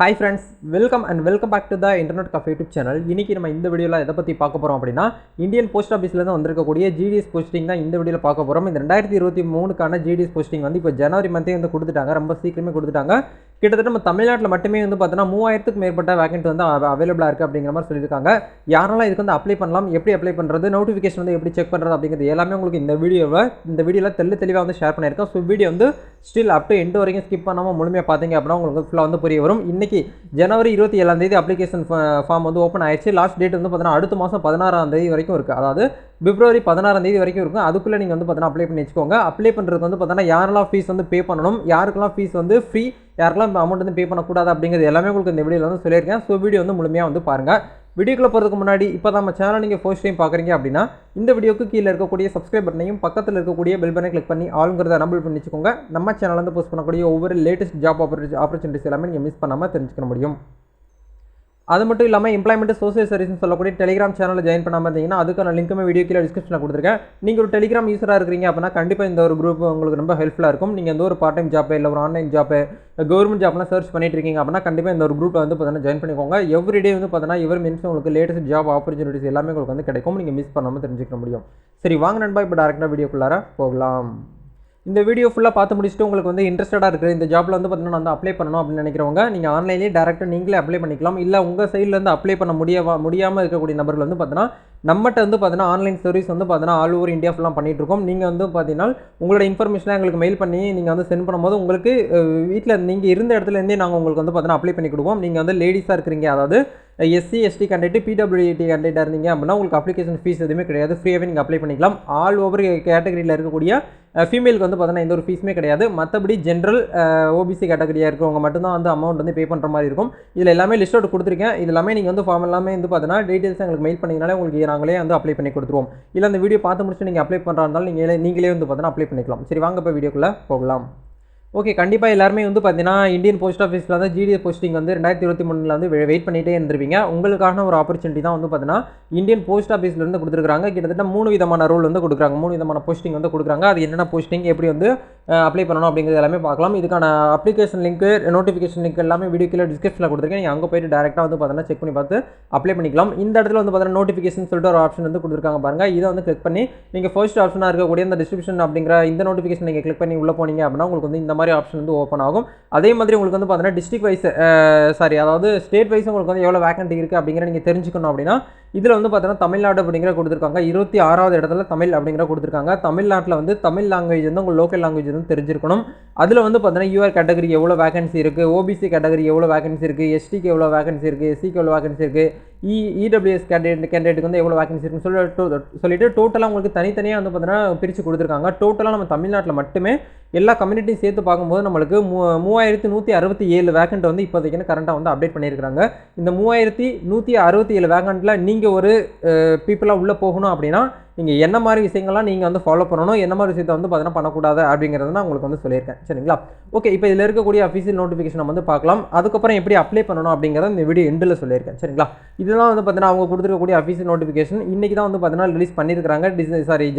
Hi friends, welcome back to the Internet Cafe YouTube channel. இன்னைக்கு நம்ம இந்த வீடியோல எதை பத்தி பார்க்க போறோம் அப்படினா இந்தியன் போஸ்ட் ஆபீஸ்ல இருந்து வந்திருக்கக்கூடிய GDS போஸ்டிங் தான் இந்த வீடியோல பார்க்க போறோம். இந்த 2023 கான GDS போஸ்டிங் வந்து இப்போ ஜனவரி மந்தே வந்து கொடுத்துட்டாங்க. ரொம்ப சீக்கிரமே கொடுத்துட்டாங்க. கிட்டத்தட்ட நம்ம தமிழ்நாட்டுல மட்டுமே வந்து பார்த்தா 3000 க்கு மேற்பட்ட வேகன்ட் வந்து அவேலபிளா இருக்கு அப்படிங்கிற மாதிரி சொல்லிருக்காங்க. யாரெல்லாம் இதுக்கு வந்து அப்ளை பண்ணலாம், எப்படி அப்ளை பண்றது, நோட்டிஃபிகேஷன் வந்து எப்படி செக் பண்றது அப்படிங்கிறது எல்லாமே உங்களுக்கு இந்த வீடியோல தெளிவா வந்து ஷேர் பண்ணிருக்கேன். சோ வீடியோ வந்து ஸ்டில் அப் டு எண்ட் வரைக்கும் ஸ்கிப் பண்ணாம முழுமையா பாத்தீங்க அப்படினா உங்களுக்கு ஃபுல்லா வந்து புரிய வரும். இன்னைக்கு ஜனவரி 27ஆம் தேதி அப்ளிகேஷன் ஃபார்ம் வந்து ஓபன் ஆயிடுச்சு. லாஸ்ட் டேட் வந்து பார்த்தா அடுத்த மாசம் 16ஆம் தேதி வரைக்கும் இருக்கு. அதாவது பிப்ரவரி 16ஆம் தேதி வரைக்கும் இருக்கும். அதுக்குள்ள நீங்க வந்து பார்த்தா அப்ளை பண்ணி வெச்சுக்கோங்க. அப்ளை பண்றதுக்கு வந்து பார்த்தா யாரெல்லாம் ஃபீஸ் வந்து பே பண்ணனும், யாருக்கெல்லாம் ஃபீஸ் வந்து ஃப்ரீ, யாருக்கெல்லாம் அமௌண்ட் வந்து பே பண்ண கூடாது அப்படிங்கிறது எல்லாமே உங்களுக்கு இந்த வீடியோல வந்து சொல்லியிருக்கேன். சோ வீடியோ வந்து முழுமையா வந்து பாருங்க. வீடியோக்குள்ள போறதுக்கு முன்னாடி இப்போதான் நம்ம சேனலை நீங்க ஃபர்ஸ்ட் டைம் பார்க்கறீங்க அப்படினா இந்த வீடியோக்கு கீழ இருக்கக்கூடிய சப்ஸ்கிரைப் பட்டனையும் பக்கத்துல இருக்கக்கூடிய பெல் பட்டனை கிளிக் பண்ணி ஆல்ங்கறத எனேபிள் பண்ணி வெச்சுக்கோங்க. நம்ம சேனல்ல இருந்து போஸ்ட் பண்ணக்கூடிய ஒவ்வொரு லேட்டஸ்ட் ஜாப் ஆப்பர்சூனிட்டிஸ் எல்லாமே நீங்க மிஸ் பண்ணாம தெரிஞ்சுக்க முடியும். அது மட்டும் இல்லாம எம்ப்ளாய்மென்ட் சோசியல் சர்வீஸ்னு சொல்லக்கூடிய டெலிகிராம் சேனல்ல ஜாயின் பண்ணாம இருந்தீங்கன்னா அதுக்கான லிங்க்குமே வீடியோ கீழ டிஸ்கிரிப்ஷன்ல கொடுத்திருக்கேன். நீங்க ஒரு டெலிகிராம் யூசரா இருக்கீங்க அப்படினா கண்டிப்பா இந்த ஒரு குரூப் உங்களுக்கு ரொம்ப ஹெல்ப்ஃபுல்லா இருக்கும். நீங்க எந்த ஒரு பார்ட் டைம் ஜாப் இல்ல ஒரு ஆன்லைன் ஜாப், கவர்மெண்ட் ஜாப்லாம் சர்ச் பண்ணிட்டு இருக்கீங்க அப்படினா கண்டிப்பா இந்த ஒரு குரூப்ல வந்து பார்த்தா ஜாயின் பண்ணிக்கோங்க. எவ்ரிடே வந்து பார்த்தா இவர் மீன்ஸ் உங்களுக்கு லேட்டஸ்ட் ஜாப் ஆப்பர்சூனிட்டிஸ் எல்லாமே உங்களுக்கு வந்து கிடைக்கும். நீங்க மிஸ் பண்ணாம தெரிஞ்சுக்க முடியும். சரி வாங்க நண்பா இப்போ டைரக்ட்டா வீடியோக்குள்ளார போகலாம். இந்த வீடியோ ஃபுல்லா பார்த்து முடிச்சிட்டு உங்களுக்கு வந்து இன்ட்ரஸ்டடா இருக்கு இந்த ஜாப்ல வந்து பார்த்தீங்கன்னா நான் வந்து அப்ளை பண்ணனும் அப்படி நினைக்கிறவங்க நீங்க ஆன்லைன்லயே டைரக்ட்டா நீங்களே அப்ளை பண்ணிக்கலாம். இல்ல உங்க சைடுல இருந்து அப்ளை பண்ண முடியாம இருக்கக்கூடிய நபர்கள் வந்து பார்த்தீங்கன்னா நம்மட்ட வந்து பார்த்தீங்கன்னா ஆன்லைன் சர்வீஸ் வந்து பார்த்தீங்கன்னா ஆல் ஓவர் இந்தியா ஃபுல்லா பண்ணிட்டு இருக்கோம். நீங்க வந்து பார்த்தீங்கன்னா உங்களோட இன்ஃபர்மேஷனை எங்களுக்கு மெயில் பண்ணி நீங்க வந்து சென்ட் பண்ணும்போது உங்களுக்கு வீட்ல நீங்க இருந்த இடத்துல இருந்தே நாங்க உங்களுக்கு வந்து பார்த்தீங்கன்னா அப்ளை பண்ணி கொடுப்போம். நீங்க வந்து லேடிஸா இருக்கீங்க, அதாவது எஸ்சி எஸ்டி கேண்டிடேட் பிடபிள்யூடி கேண்டிடேட்டா இருந்தீங்க அப்படின்னா உங்களுக்கு அப்ளிகேஷன் ஃபீஸ் எதுவுமே கிடையாது. ஃப்ரீயாகவே நீங்கள் அப்ளை பண்ணிக்கலாம். ஆல் ஓவர் கேட்டகரியில் இருக்கக்கூடிய ஃபீமேலுக்கு வந்து பார்த்தீங்கன்னா எந்த ஒரு ஃபீஸுமே கிடையாது. மற்றபடி ஜென்ரல் ஓபிசி கேட்டகரியாக இருக்கிறவங்க மட்டும்தான் வந்து அமௌண்ட் வந்து பே பண்ணுற மாதிரி இருக்கும். இதில் எல்லாமே லிஸ்ட் அவுட் கொடுத்துருக்கேன். இது எல்லாமே நீங்கள் வந்து ஃபார்ம் எல்லாமே வந்து பார்த்தீங்கன்னா டீட்டெயில்ஸ் எங்களுக்கு மெயில் பண்ணிங்கனாலே உங்களுக்கு நாங்களே வந்து அப்ளை பண்ணி கொடுத்துருவோம். இல்லை அந்த வீடியோ பார்த்து முடிச்சு நீங்கள் அப்ளை பண்ணுறா இருந்தாலும் நீங்களே வந்து பார்த்தீங்கன்னா அப்ளை பண்ணிக்கலாம். சரி வாங்க இப்போ வீடியோக்குள்ளே போகலாம். ஓகே, கண்டிப்பாக எல்லாருமே வந்து பார்த்தீங்கன்னா இந்தியன் போஸ்ட் ஆஃபீஸில் வந்து GDS போஸ்டிங் வந்து 2023 வந்து வெயிட் பண்ணிகிட்டே இருந்திருப்பீங்க. உங்களுக்கான ஒரு ஆப்பர்ச்சுனிட்டி தான் வந்து பார்த்தீங்கன்னா இந்தியன் போஸ்ட் ஆஃபீஸ்லேருந்து கொடுத்துருக்காங்க. கிட்டத்தட்ட 3 விதமான ரோல் வந்து கொடுக்குறாங்க, 3 விதமான போஸ்டிங் வந்து கொடுக்குறாங்க. அது என்னென்ன போஸ்டிங், எப்படி வந்து அப்ளை பண்ணணும் அப்படிங்கிறது எல்லாமே பார்க்கலாம். இதுக்கான அப்ளிகேஷன் லிங்க், நோட்டிஃபிகேஷன் லிங்க் எல்லாமே வீடியோ கீழே டிஸ்கிரிப்ஷனில் கொடுத்துருக்கேன். நீங்கள் அங்கே போய்ட்டு டேரெக்டாக வந்து பார்த்தீங்கன்னா செக் பண்ணி பார்த்து அப்ளை பண்ணிக்கலாம். இந்த இடத்துல வந்து பார்த்தீங்கன்னா நோட்டிஃபிகேஷன் சொல்லிட்டு ஒரு ஆப்ஷன் வந்து கொடுத்துருக்காங்க பாருங்கள். இதை வந்து கிளிக் பண்ணி நீங்கள் ஃபர்ஸ்ட் ஆப்ஷனாக இருக்கக்கூடிய இந்த டிஸ்கிரிப்ஷன் அப்படிங்கிற இந்த நோட்டிஃபிகேஷன் நீங்கள் கிளிக் பண்ணி உள்ளே போனீங்க அப்படின்னா உங்களுக்கு வந்து இந்த மாதிரி ஆப்ஷன் வந்து ஓப்பன் ஆகும். அதே மாதிரி உங்களுக்கு வந்து பார்த்தீங்கன்னா டிஸ்ட்ரிக்ட் வைஸ் அதாவது ஸ்டேட் வைஸ் உங்களுக்கு வந்து எவ்வளோ வேகன்ட் இருக்குது அப்படிங்கிற நீங்கள் தெரிஞ்சுக்கணும் அப்படின்னா இதில் வந்து பார்த்தீங்கன்னா தமிழ்நாடு அப்படிங்கிற கொடுத்துருக்காங்க. 26வது இடத்துல தமிழ் அப்படிங்கிற கொடுத்துருக்காங்க. தமிழ்நாட்டில் வந்து தமிழ் லாங்குவேஜ் வந்து உங்கள் லோக்கல் லாங்குவேஜ் வந்து தெரிஞ்சிருக்கணும். அதில் வந்து பார்த்தீங்கன்னா யூஆர் கேட்டகரி எவ்வளோ வேகன்சி இருக்குது, ஓபிசி கேட்டகரி எவ்வளோ வேகன்சி இருக்குது, எஸ்டிக்கு எவ்வளோ வேகன்சி இருக்குது, எஸ்சிக்கு எவ்வளோ வேகன்சி இருக்குது, இடபிள்யூஎஸ் கேண்டிடேட்டுக்கு வந்து எவ்வளோ வேகன்சி இருக்குன்னு சொல்லிட்டு டோட்டலாக உங்களுக்கு தனித்தனியாக வந்து பார்த்தீங்கன்னா பிரித்து கொடுத்துருக்காங்க. டோட்டலாக நம்ம தமிழ்நாட்டில் மட்டுமே எல்லா கம்யூனிட்டியும் சேர்த்து பார்க்கும்போது நம்மளுக்கு 3167 வேகன்ட் வந்து இப்போதைக்கு கரண்ட்டாக வந்து அப்டேட் பண்ணியிருக்காங்க. இந்த 3167 வேகன்ட்டில் நீங்கள் ஒரு பீப்புளாக உள்ளே போகணும் அப்படின்னா நீங்கள் என்ன மாதிரி விஷயங்கள்லாம் நீங்கள் வந்து ஃபாலோ பண்ணணும், என்ன மாதிரி விஷயத்தை வந்து பார்த்தீங்கன்னா பண்ணக்கூடாது அப்படிங்கிறது நான் உங்களுக்கு வந்து சொல்லியிருக்கேன். சரிங்களா? ஓகே, இப்போ இதில் இருக்கக்கூடிய அஃபீஷியல் நோட்டிஃபிகேஷன் நம்ம வந்து பார்க்கலாம். அதுக்கப்புறம் எப்படி அப்ளை பண்ணணும் அப்படிங்கிறத இந்த வீடியோ எண்டில் சொல்லியிருக்கேன். சரிங்களா? இதெல்லாம் வந்து பார்த்தீங்கன்னா அவங்க கொடுத்துருக்கக்கூடிய அஃபீஷியல் நோட்டிஃபிகேஷன் இன்றைக்கி தான் வந்து பார்த்தீங்கன்னா ரிலீஸ் பண்ணியிருக்காங்க.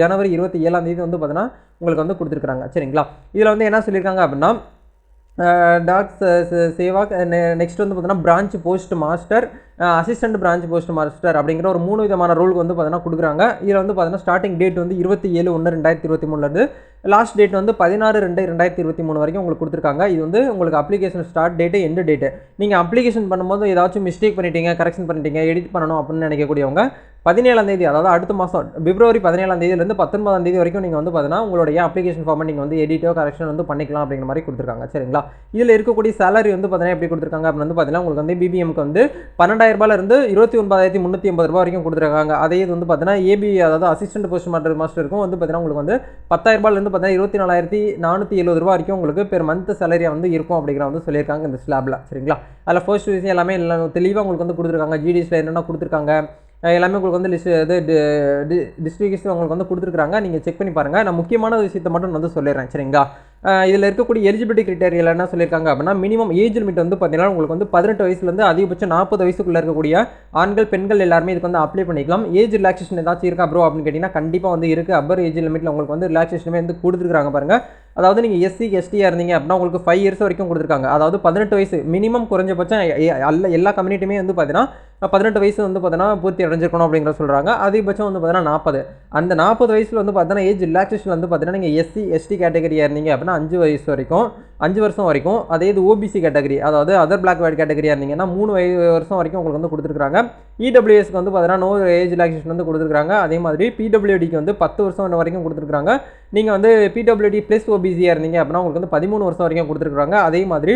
ஜனவரி 27ஆம் தேதி வந்து பார்த்தீங்கன்னா உங்களுக்கு வந்து கொடுத்துருக்காங்க. சரிங்களா? இதில் வந்து என்ன சொல்லியிருக்காங்க அப்படின்னா டாக்ஸ் சேவாக், நெக்ஸ்ட் வந்து பார்த்தீங்கன்னா branch post master, assistant branch post master அப்படிங்கிற ஒரு 3 விதமான ரோலுக்கு வந்து பார்த்தீங்கன்னா கொடுக்குறாங்க. இதில் வந்து பார்த்தீங்கன்னா ஸ்டார்டிங் டேட் வந்து 27/1/2023 லாஸ்ட் டேட் வந்து 16/2/2023 வரைக்கும் உங்களுக்கு கொடுத்துருக்காங்க. இது வந்து உங்களுக்கு application start date, end date. நீங்கள் அப்ளிகேஷன் பண்ணும்போது ஏதாச்சும் மிஸ்டேக் பண்ணிட்டீங்க, கரெக்ஷன் பண்ணிட்டீங்க, எடிட் பண்ணணும் அப்படின்னு நினைக்கக்கூடியவங்க 17ஆம் தேதி, அதாவது அடுத்த மாதம் பிப்ரவரி 17ஆம் தேதியிலேருந்து 19ஆம் தேதி வரைக்கும் நீங்கள் வந்து பார்த்தீங்கன்னா உங்களுடைய அப்ளிகேஷன் ஃபார்மை நீங்கள் வந்து எடிட்டோ கரெக்ஷன் வந்து பண்ணிக்கலாம் அப்படிங்கிற மாதிரி கொடுத்துருக்காங்க. சரிங்களா? இதில் இருக்கக்கூடிய சேலரி வந்து பார்த்தீங்கன்னா எப்படி கொடுத்துருக்காங்க அப்படின்னு வந்து பார்த்தீங்கன்னா உங்களுக்கு வந்து பிபிஎம்க்கு வந்து 12,000 29,380 வரைக்கும் கொடுத்துருக்காங்க. அதே இது வந்து பார்த்தீங்கன்னா ஏபி, அதாவது அசிஸ்டன்ட் போஸ்ட் மாஸ்டருக்கும் வந்து பார்த்தீங்கன்னா உங்களுக்கு வந்து 10,000 பார்த்தீங்கன்னா 24,470 வரைக்கும் உங்களுக்கு பெர் மந்த் சேலரியாக வந்து இருக்கும் அப்படிங்கிற வந்து சொல்லியிருக்காங்க இந்த ஸ்லாபில். சரிங்களா? அதில் ஃபர்ஸ்ட் விஷயம் எல்லாமே தெளிவாக உங்களுக்கு வந்து கொடுத்துருக்காங்க. GDSல என்னென்ன கொடுத்துருக்காங்க எல்லாமே உங்களுக்கு வந்து டிஸ்ட்ரிக்ட்ஸ் உங்களுக்கு வந்து கொடுத்துருக்காங்க. நீங்கள் செக் பண்ணி பாருங்கள். நான் முக்கியமான விஷயத்தை மட்டும் வந்து சொல்லிடுறேன். சரிங்களா? இதில் இருக்கக்கூடிய எலிஜிபிலிட்டி கிரைட்டீரியா என்ன சொல்லியிருக்காங்க அப்படின்னா மினிமம் ஏஜ் லிமிட் வந்து பார்த்தீங்கன்னா உங்களுக்கு வந்து 18 வயசுலேருந்து அதிகபட்சம் 40 வயசுக்குள்ளே இருக்கக்கூடிய ஆண்கள் பெண்கள் எல்லாருமே இதுக்கு வந்து அப்ளை பண்ணிக்கலாம். ஏஜ் ரிலாக்ஸேஷன் ஏதாச்சும் இருக்கா ப்ரோ அப்படின்னு கேட்டிங்கன்னா கண்டிப்பாக வந்து இருக்குது. அப்பர் ஏஜ் லிமிட்டில் உங்களுக்கு வந்து ரிலாக்ஸேஷனுமே வந்து கொடுத்துருக்காங்க பாருங்கள். அதாவது நீங்கள் எஸ்சி எஸ்டியாக இருந்தீங்க அப்படின்னா உங்களுக்கு 5 இயர்ஸ் வரைக்கும் கொடுத்துருக்காங்க. அதாவது 18 வயசு மினிமம் குறைஞ்சபட்சம் எல்லா கம்யூனிட்டியுமே வந்து பார்த்தீங்கன்னா 18 வயசு வந்து பார்த்தீங்கன்னா பூர்த்தி அடைஞ்சிருக்கணும் அப்படிங்கிற சொல்கிறாங்க. அதிகபட்சம் வந்து பார்த்தீங்கன்னா 40. அந்த 40 வயசில் வந்து பார்த்தீங்கன்னா ஏஜ் ரிலாக்ஸேஷன் வந்து பார்த்தீங்கன்னா நீங்கள் எஸ்சி எஸ்டி கேட்டகரியாக இருந்தீங்க அப்படின்னா 5 வருஷம் வரைக்கும். அதே இது ஓபிசி கேட்டகரி அதாவது அதர் பிளாக் வைட் கேட்டகரியாக இருந்தீங்கன்னா 3 வருஷம் வரைக்கும் உங்களுக்கு வந்து கொடுத்துருக்காங்க. இடபிள்யூஎஸ்க்கு வந்து பார்த்தீங்கன்னா நோ ஏஜ் ரிலாக்ஸேஷன் வந்து கொடுத்துருக்காங்க. அதே மாதிரி பிடபிள்யூடிக்கு வந்து 10 வருஷம் வரைக்கும் கொடுத்துருக்காங்க. நீங்கள் வந்து பிடபிள்யூடி ப்ளஸ் ஓபிசியாக இருந்தீங்க அப்படின்னா உங்களுக்கு வந்து 13 வருஷம் வரைக்கும் கொடுத்துருக்காங்க. அதே மாதிரி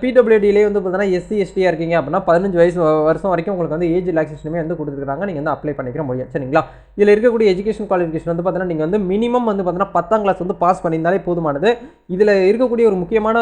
பிடபிள்யூடியிலே வந்து பார்த்தீங்கன்னா எஸ்சி எஸ்டியாக இருக்கீங்க அப்படின்னா 15 வருஷம் வரைக்கும் உங்களுக்கு வந்து ஏஜ் ரிலாக்ஸேஷனுமே வந்து கொடுத்துருக்காங்க. நீங்கள் வந்து அப்ளை பண்ணிக்கிற முடியும். சரிங்களா? இதில் இருக்கக்கூடிய எஜுகேஷன் குவாலிஃபிகேஷன் வந்து பார்த்தீங்கன்னா நீங்கள் வந்து மினிமம் வந்து பார்த்தீங்கன்னா 10ஆம் கிளாஸ் வந்து பாஸ் பண்ணியிருந்தாலே போதுமானது. இதில் இருக்கக்கூடிய ஒரு முக்கியமான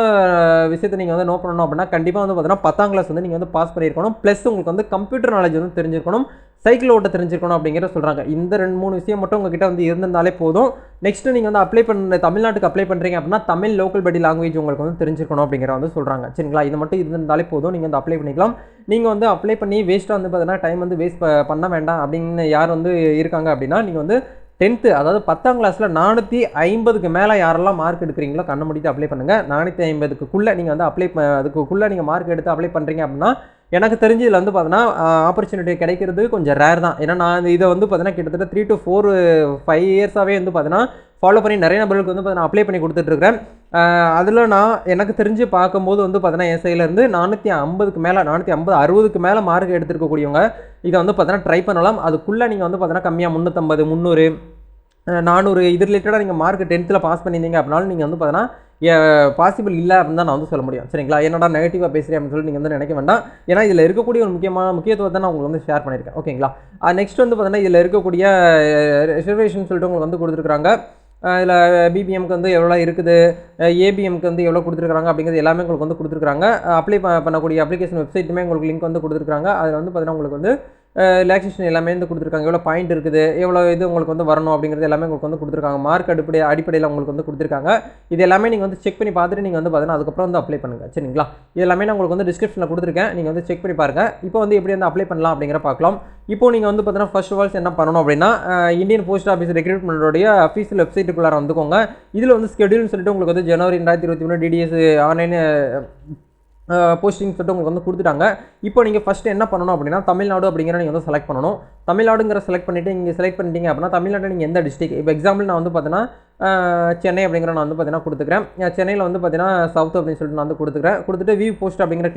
விஷயத்தை நீங்கள் வந்து நோட் பண்ணணும் அப்படின்னா கண்டிப்பாக வந்து பார்த்தீங்கன்னா 10ஆம் கிளாஸ் வந்து நீங்கள் வந்து பாஸ் பண்ணியிருக்கணும். ப்ளஸ் உங்களுக்கு வந்து கம்ப்யூட்டர் நாலேஜ் வந்து தெரிஞ்சிருக்கணும், சைக்கிள் ஓட்ட தெரிஞ்சிருக்கணும் அப்படிங்கிற சொல்கிறாங்க. இந்த 2-3 விஷயம் மட்டும் உங்ககிட்ட வந்து இருந்திருந்தாலே போதும். நெக்ஸ்ட்டு நீங்கள் வந்து அப்ளை பண்ண தமிழ்நாட்டுக்கு அப்ளை பண்ணுறீங்க அப்படின்னா தமிழ் லோக்கல் படி லாங்குவேஜ் உங்களுக்கு வந்து தெரிஞ்சிருக்கணும் அப்படிங்கிற வந்து சொல்கிறாங்க. சரிங்களா? இது மட்டும் இருந்திருந்தாலே போதும், நீங்கள் வந்து அப்ளை பண்ணிக்கலாம். நீங்கள் வந்து அப்ளை பண்ணி வேஸ்ட்டாக வந்து பார்த்தீங்கன்னா டைம் வந்து வேஸ்ட் பண்ண வேண்டாம் அப்படின்னு யார் வந்து இருக்காங்க அப்படின்னா நீங்கள் வந்து 10th அதாவது 10ஆம் கிளாஸில் 450க்கு மேலே யாரெல்லாம் மார்க் எடுக்கிறீங்களோ கண்ணை மூடிட்டு அப்ளை பண்ணுங்கள். 450க்குள்ளே நீங்கள் வந்து அதுக்குள்ளே நீங்கள் மார்க் எடுத்து அப்ளை பண்ணுறீங்க அப்படின்னா எனக்கு தெரிஞ்சு இதில் வந்து பார்த்தீங்கன்னா ஆப்பர்ச்சுனிட்டி கிடைக்கிறது கொஞ்சம் ரேர் தான். ஏன்னா நான் இதை வந்து பார்த்தீங்கன்னா கிட்டத்தட்ட 3 to 5 இயர்ஸாகவே வந்து பார்த்தீங்கன்னா ஃபாலோ பண்ணி நிறைய நபர்களுக்கு வந்து பார்த்தீங்கன்னா அப்ளை பண்ணி கொடுத்துட்ருக்கேன். அதில் நான் எனக்கு தெரிஞ்சு பார்க்கும்போது வந்து பார்த்தீங்கன்னா என் சைட்லேருந்து 450க்கு மேலே 450-60க்கு மேலே மார்க் எடுத்துருக்கக்கூடியவங்க இதை வந்து பார்த்தீங்கன்னா ட்ரை பண்ணலாம். அதுக்குள்ளே நீங்கள் வந்து பார்த்தீங்கன்னா கம்மியாக 350, 300, 400 இது ரிலேட்டடாக நீங்கள் மார்க் 10th பாஸ் பண்ணியிருந்தீங்க அப்படின்னாலும் நீங்கள் வந்து பார்த்தீங்கன்னா பாசிபிள் இல்லை அப்படின்னு தான் நான் வந்து சொல்ல முடியும். சரிங்களா? என்னடா நெகட்டிவாக பேசுகிறேன் அப்படின்னு சொல்லி நீங்கள் வந்து நினைக்க வேண்டாம். ஏன்னா இதில் இருக்கக்கூடிய ஒரு முக்கியத்துவத்தை நான் உங்களுக்கு வந்து ஷேர் பண்ணியிருக்கேன். ஓகேங்களா? நெக்ஸ்ட் வந்து பார்த்தீங்கன்னா இதில் இருக்கக்கூடிய ரிசர்வேஷன் சொல்லிட்டு உங்களுக்கு வந்து கொடுத்துருக்காங்க. இதில் பிபிஎம்க்கு வந்து எவ்வளோ இருக்குது, ஏபிஎம்க்கு வந்து எவ்வளோ கொடுத்துருக்காங்க அப்படிங்கிறது எல்லாமே உங்களுக்கு வந்து கொடுத்துருக்காங்க. அப்ளை பண்ணக்கூடிய அப்ளிகேஷன் வெப்சைட்டுமே உங்களுக்கு லிங்க் வந்து கொடுத்துருக்காங்க. அதில் வந்து பார்த்தீங்கன்னா உங்களுக்கு வந்து ரிலாக்ஸேஷன் எல்லாமே வந்து கொடுத்துருக்காங்க. எவ்வளோ பாயிண்ட் இருக்குது, எவ்வளோ இது உங்களுக்கு வந்து வரணும் அப்படிங்கிறது எல்லாமே உங்களுக்கு வந்து கொடுத்துருக்காங்க. மார்க் அடிப்படையில் உங்களுக்கு வந்து கொடுத்துருக்காங்க. இது எல்லாமே நீங்கள் வந்து செக் பண்ணி பார்த்துட்டு நீங்கள் வந்து பார்த்தீங்கன்னா அதுக்கப்புறம் வந்து அப்ளை பண்ணுங்கள். சரிங்களா? இது எல்லாமே நான் உங்களுக்கு வந்து டிஸ்கிரிப்ஷனில் கொடுத்துருக்கேன். நீங்கள் வந்து செக் பண்ணி பாருங்கள். இப்போ வந்து எப்படி வந்து அப்ளை பண்ணலாம் அப்படிங்கிற பார்க்கலாம். இப்போ நீங்கள் வந்து பார்த்தீங்கன்னா ஃபர்ஸ்ட் ஆஃப் ஆல்ஸ் என்ன பண்ணணும் அப்படின்னா இந்தியன் போஸ்ட் ஆஃபீஸ் ரெக்ரூட்மெண்ட்டோடைய அஃபீஷியல் வெப்சைட்டுக்குள்ளார வந்துக்கோங்க. இதில் வந்து ஸ்கெடியூல்னு சொல்லிட்டு உங்களுக்கு வந்து ஜனவரி 2023 டிடிஎஸ் ஆன்லைன் போஸ்டிங் சொல்லிட்டு உங்களுக்கு வந்து கொடுத்துட்டாங்க. இப்போ நீங்கள் ஃபஸ்ட்டு என்ன பண்ணணும் அப்படின்னா தமிழ்நாடு அப்படிங்கிற நீங்கள் வந்து செலக்ட் பண்ணணும். தமிழ்நாடுங்கிற செலக்ட் பண்ணிவிட்டு நீங்கள் செலக்ட் பண்ணிட்டீங்க அப்படின்னா தமிழ்நாட்டில் நீங்கள் எந்த டிஸ்ட்ரிக், இப்போ எக்ஸாம்பிள் நான் வந்து பார்த்தீங்கன்னா சென்னை அப்படிங்கிற நான் வந்து பார்த்தீங்கன்னா கொடுத்துக்கிறேன். சென்னையில் வந்து பார்த்தீங்கன்னா சவுத் அப்படின்னு சொல்லிட்டு நான் வந்து கொடுத்துட்டு வியூ போஸ்ட் அப்படிங்கிற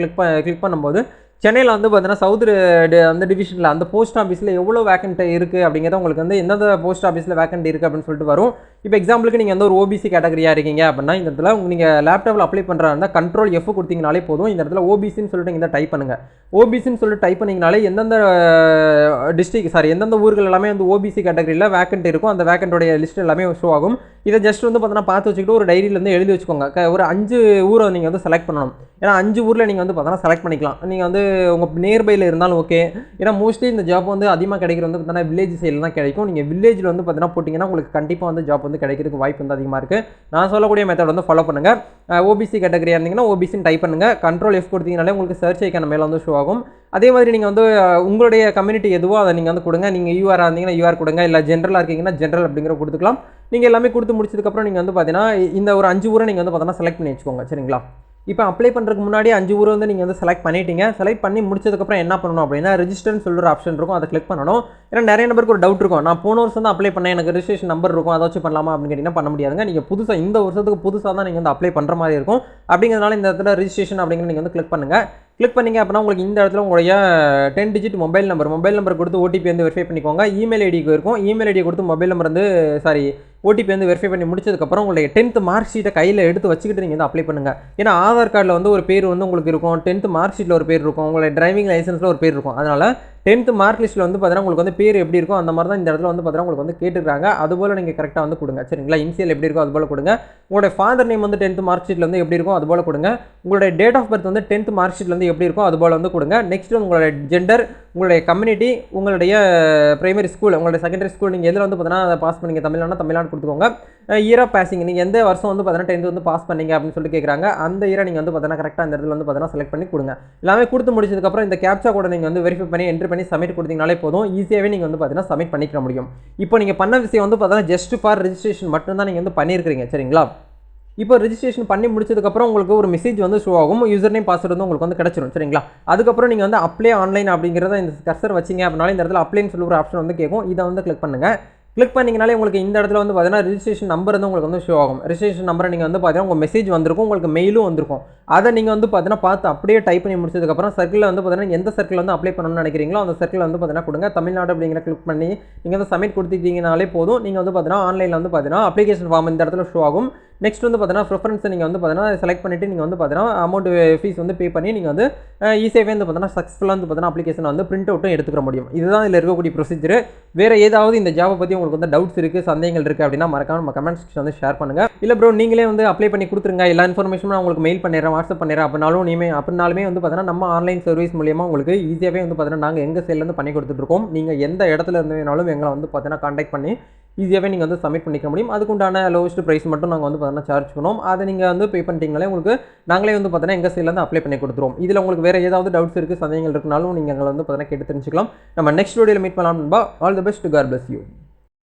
கிளிக் பண்ணும்போது சென்னையில் வந்து பார்த்தீங்கன்னா சவுத் அந்த டிவிஷனில் அந்த போஸ்ட் ஆஃபீஸில் எவ்வளோ வேக்கண்ட் இருக்குது அப்படிங்கிறத உங்களுக்கு வந்து எந்தெந்த போஸ்ட் ஆஃபீஸில் வேக்கண்ட் இருக்குது அப்படின்னு சொல்லிட்டு வரும். இப்போ எக்ஸாம்பிளுக்கு நீங்கள் வந்து ஒரு ஓபிசி கேட்டகரியாக இருக்கீங்க அப்படின்னா இந்த இடத்துல நீங்கள் லேப்டாப்பில் அப்ளை பண்ணுறாருந்தா Ctrl F கொடுத்தீங்கனாலே போதும். இந்த இடத்துல ஓபிசின்னு சொல்லிட்டு நீங்கள் டைப் பண்ணுங்கள். ஓபிசின்னு சொல்லிட்டு டைப் பண்ணிங்கனாலே எந்தெந்த எந்தெந்த ஊர்கள் எல்லாமே வந்து ஓபிசி கேட்டகரியில் வேக்கண்ட் இருக்கும் அந்த வேக்கண்ட்டோடைய லிஸ்ட் எல்லாமே ஷோ ஆகும். இதை ஜஸ்ட் வந்து பார்த்தீங்கன்னா பார்த்து வச்சுக்கிட்டு ஒரு டைரியிலேருந்து எழுதி வச்சுக்கோங்க. ஒரு 5 ஊரை நீங்கள் வந்து செலக்ட் பண்ணணும். ஏன்னா 5 ஊரில் நீங்கள் வந்து பார்த்தீங்கன்னா செலக்ட் பண்ணிக்கலாம். நீங்கள் வந்து உங்கள் நியர்பையில் இருந்தாலும் ஓகே. ஏன்னா மோஸ்ட்லி இந்த ஜாப் வந்து அதிகமாக கிடைக்கிறது வந்து பார்த்தீங்கன்னா வில்லேஜ் சைடில் தான் கிடைக்கும். நீங்கள் வில்லேஜில் வந்து பார்த்தீங்கன்னா போட்டிங்கன்னா உங்களுக்கு கண்டிப்பாக வந்து ஜாப் வந்து கிடைக்கிறதுக்கு வாய்ப்பு வந்து அதிகமாக இருக்குது. நான் சொல்லக்கூடிய மெத்தட் வந்து ஃபாலோ பண்ணுங்கள். ஓபிசி கேட்டகரியாக இருந்தீங்கன்னா ஓபிசின்னு டைப் பண்ணுங்கள். Ctrl F கொடுத்தீங்கனாலே உங்களுக்கு சர்ச் ஐக்கான மேலே வந்து ஷோ ஆகும். அதே மாதிரி நீங்கள் வந்து உங்களுடைய கம்யூனிட்டி எதுவோ அதை நீங்கள் வந்து கொடுங்க. நீங்கள் யூஆராக இருந்தீங்கன்னா யூஆர் கொடுங்க, இல்லை ஜென்ரலாக இருக்கீங்கன்னா ஜென்ரல் அப்படிங்கிற கொடுத்துக்கலாம். நீங்கள் எல்லாமே கொடுத்து முடிச்சதுக்கப்புறம் நீங்கள் வந்து பார்த்தீங்கன்னா இந்த ஒரு 5 ஊரை நீங்கள் வந்து பார்த்தீங்கன்னா செலக்ட் பண்ணி வச்சுக்கோங்க. சரிங்களா? இப்போ அப்ளை பண்ணுறதுக்கு முன்னாடி 5 ஊரை வந்து நீங்கள் வந்து செலக்ட் பண்ணிட்டீங்க. செலக்ட் பண்ணி முடிச்சதுக்கப்புறம் என்ன பண்ணணும் அப்படின்னா ரெஜிஸ்டர்னு சொல்கிற ஆப்ஷன் இருக்கும், அதை கிளிக் பண்ணணும். ஏன்னா நிறைய நபருக்கு ஒரு டவுட் இருக்கும், நான் போன வருஷம் தான் அப்ளை பண்ணேன், எனக்கு ரெஜிஸ்ட்ரேஷன் நம்பர் இருக்கும், அதை வச்சு பண்ணலாமா அப்படின்னு கேட்டிங்கன்னா பண்ண முடியாதுங்க. நீங்கள் புதுசாக இந்த வருஷத்துக்கு புதுசாக தான் நீங்கள் வந்து அப்ளை பண்ணுற மாதிரி இருக்கும். அப்படிங்கிறதுனால இந்த இடத்துல ரெஜிஸ்ட்ரேஷன் அப்படிங்கிற நீங்கள் வந்து கிளிக் பண்ணுங்கள். கிளிக் பண்ணிங்க அப்படின்னா உங்களுக்கு இந்த இடத்துல உங்களுடைய 10 டிஜிட் மொபைல் நம்பர் கொடுத்து ஓடிபி வந்து வெரிஃபை பண்ணிக்கோங்க. இமெயில் ஐடிக்கு இருக்கும். இமெயில் ஐடி கொடுத்து மொபைல் நம்பர் வந்து ஓடிபி வந்து வெரிஃபை பண்ணி முடிச்சதுக்கப்புறம் உங்களுடைய 10th மார்க் ஷீட்டை கையில் எடுத்து வச்சுக்கிட்டு நீங்கள் வந்து அப்ளை பண்ணுங்கள். ஏன்னா ஆதார் கார்டில் வந்து ஒரு பேர் வந்து உங்களுக்கு இருக்கும், 10th மார்க் ஷீட்டில் ஒரு பேர் இருக்கும், உங்களுடைய டிரைவிங் லைசன்ஸில் ஒரு பேர் இருக்கும். அதனால் 10th மார்க் லிஸ்ட்டில் வந்து பார்த்தீங்கன்னா உங்களுக்கு வந்து பேர் எப்படி இருக்கும் அந்த மாதிரி தான் இந்த இடத்துல வந்து பார்த்தீங்கன்னா உங்களுக்கு வந்து கேட்டுருக்காங்க. அதுபோல் நீங்கள் கரெக்டாக வந்து கொடுங்க. சரிங்களா? இனிஷியல் எப்படி இருக்கும் அதுபோல் கொடுங்க. உங்களுடைய ஃபாதர் நேம் வந்து 10th மார்க் ஷீட்டில் வந்து எப்படி இருக்கும் அதுபோல் கொடுங்க. உங்களுடைய டேட் ஆஃப் பர்த் வந்து 10th மார்க் ஷீட்டில் வந்து எப்படி இருக்கும் அதுபோல் வந்து கொடுங்க. நெக்ஸ்ட் உங்களுடைய ஜெண்டர், உங்களுடைய கம்யூனிட்டி, உங்களுடைய பிரைமரி ஸ்கூல், உங்களுடைய செகண்டரி ஸ்கூல் நீங்கள் எதில் வந்து பார்த்தீங்கன்னா அதை பாஸ் பண்ணீங்க, தமிழ்நாடு கொடுத்துக்கோங்க. இயர் ஆஃப் பாசிங் நீங்கள் எந்த வருஷம் வந்து பார்த்தீங்கன்னா 10th வந்து பாஸ் பண்ணீங்க அப்படின்னு சொல்லிட்டு கேட்குறாங்க. அந்த இயரை நீங்கள் வந்து பார்த்தீங்கன்னா கரெக்டாக அந்த இடத்துல வந்து பார்த்தீங்கன்னா செலக்ட் பண்ணி கொடுங்க. எல்லாமே கொடுத்து முடிச்சதுக்கப்புறம் இந்த கேப்சா கூட நீங்கள் வந்து வெரிஃபை பண்ணி என்ட்ரி பண்ணி சப்மிட் கொடுத்தீங்கனாலே போதும். ஈஸியாகவே நீங்கள் வந்து பார்த்தீங்கன்னா சப்மிட் பண்ணிக்க முடியும். இப்போ நீங்கள் பண்ண விஷயம் வந்து பார்த்தீங்கன்னா ஜஸ்ட் ஃபார் ரெஜிஸ்ட்ரேஷன் மட்டும்தான் நீங்கள் வந்து பண்ணியிருக்கிறீங்க. சரிங்களா? இப்போ ரெஜிஸ்ட்ரேஷன் பண்ணி முடிச்சதுக்கப்புறம் உங்களுக்கு ஒரு மெசேஜ் வந்து ஷோ ஆகும். யூசர் நேம் பாஸ்வேர்டு வந்து உங்களுக்கு வந்து கிடச்சிரும். சரிங்களா? அதுக்கப்புறம் நீங்கள் வந்து அப்ளை ஆன்லைன் அப்படிங்கிறத இந்த கர்சர் வச்சிங்க அப்படினால இந்த இடத்துல அப்ளைன்னு சொல்லி ஒரு ஆப்ஷன் வந்து கேட்கும். இதை வந்து கிளிக் பண்ணுங்கள். கிளிக் பண்ணிங்கனாலே உங்களுக்கு இந்த இடத்துல வந்து பார்த்தீங்கன்னா ரெஜிஸ்ட்ரேஷன் நம்பர் வந்து உங்களுக்கு வந்து ஷோ ஆகும். ரெஜிஸ்ட்ரேஷன் நம்பரை நீங்கள் வந்து பார்த்தீங்கன்னா உங்கள் மெசேஜ் வந்திருக்கும், உங்களுக்கு மெயிலும் வந்திருக்கும். அதை நீங்கள் வந்து பார்த்தீங்கன்னா பார்த்து அப்படியே டைப் பண்ணி முடிச்சதுக்கப்புறம் சர்க்கிளில் வந்து பார்த்தீங்கன்னா எந்த சர்க்கிள் வந்து அப்ளை பண்ணணும்னு நினைக்கிறீங்களோ அந்த சர்க்கிள் வந்து பார்த்தீங்கன்னா கொடுங்க. தமிழ்நாடு அப்படிங்கிற கிளிக் பண்ணி நீங்கள் வந்து சப்மிட் கொடுத்துட்டீங்கனாலே போதும். நீங்கள் வந்து பார்த்தீங்கன்னா ஆன்லைனில் வந்து பார்த்தீங்கன்னா அப்ளிகேஷன் ஃபார்ம் இந்த இடத்துல ஷோ ஆகும். நெக்ஸ்ட் வந்து பார்த்தீங்கன்னா ப்ரிஃபரன்ஸை நீங்கள் வந்து பார்த்தீங்கன்னா செலக்ட் பண்ணிவிட்டு நீங்கள் வந்து பார்த்தீங்கன்னா அமௌண்ட் ஃபீஸ் வந்து பே பண்ணி நீங்கள் வந்து ஈஸியாகவே வந்து பார்த்தீங்கன்னா சக்ஸஸ்ஃபுல்லாக வந்து பார்த்தீங்கன்னா அப்ளிகேஷன் வந்து பிரிண்ட் அவுட்டும் எடுத்துக்க முடியும். இதுதான் இதில் இருக்கக்கூடிய ப்ரொசீஜர். வேறு ஏதாவது இந்த ஜாபை பற்றி உங்களுக்கு வந்து டவுட்ஸ் இருக்குது, சந்தேகங்கள் இருக்குது அப்படின்னா மறக்காம நம்ம கமெண்ட் செக்ஷன் வந்து ஷேர் பண்ணுங்கள். இல்லை ப்ரோ நீங்களே வந்து அப்ளை பண்ணி கொடுத்துருங்க, எல்லா இன்ஃபர்மேஷனும் நான் உங்களுக்கு மெயில் பண்ணிடுறேன், வாட்ஸ்அப் பண்ணிடுறேன் அப்படின்னாலுமே வந்து பார்த்தீங்கன்னா நம்ம ஆன்லைன் சர்வீஸ் மூலியமாக உங்களுக்கு ஈஸியாகவே வந்து பார்த்தீங்கன்னா நாங்கள் எங்கள் சைட்லேருந்து பண்ணி கொடுத்துட்ருக்கோம். நீங்கள் எந்த இடத்துல இருந்தனாலும் எங்களை வந்து பார்த்தீங்கன்னா கான்டாக்ட் பண்ணி ஈஸியாகவே நீங்கள் வந்து சப்மிட் பண்ணிக்க முடியும். அதுக்குண்டான லோவஸ்ட் ப்ரைஸ் மட்டும் நாங்கள் வந்து பார்த்தீங்கன்னா சார்ஜ் பண்ணுவோம். அதை நீங்கள் வந்து பே பண்ணிட்டீங்களே உங்களுக்கு நாங்களே வந்து பார்த்தீங்கன்னா எங்கள் சைட்லேருந்து அப்ளை பண்ணி கொடுத்துருவோம். இதில் உங்களுக்கு வேறு ஏதாவது டவுட்ஸ் இருக்குது, சந்தேகங்கள் இருக்குனாலும் நீங்கள் எங்களை வந்து பார்த்தீங்கன்னா கேட்டு தெரிஞ்சுக்கலாம். நம்ம நெக்ஸ்ட் வீடியோவில் மீட் பண்ணலாம். All the best, God bless you.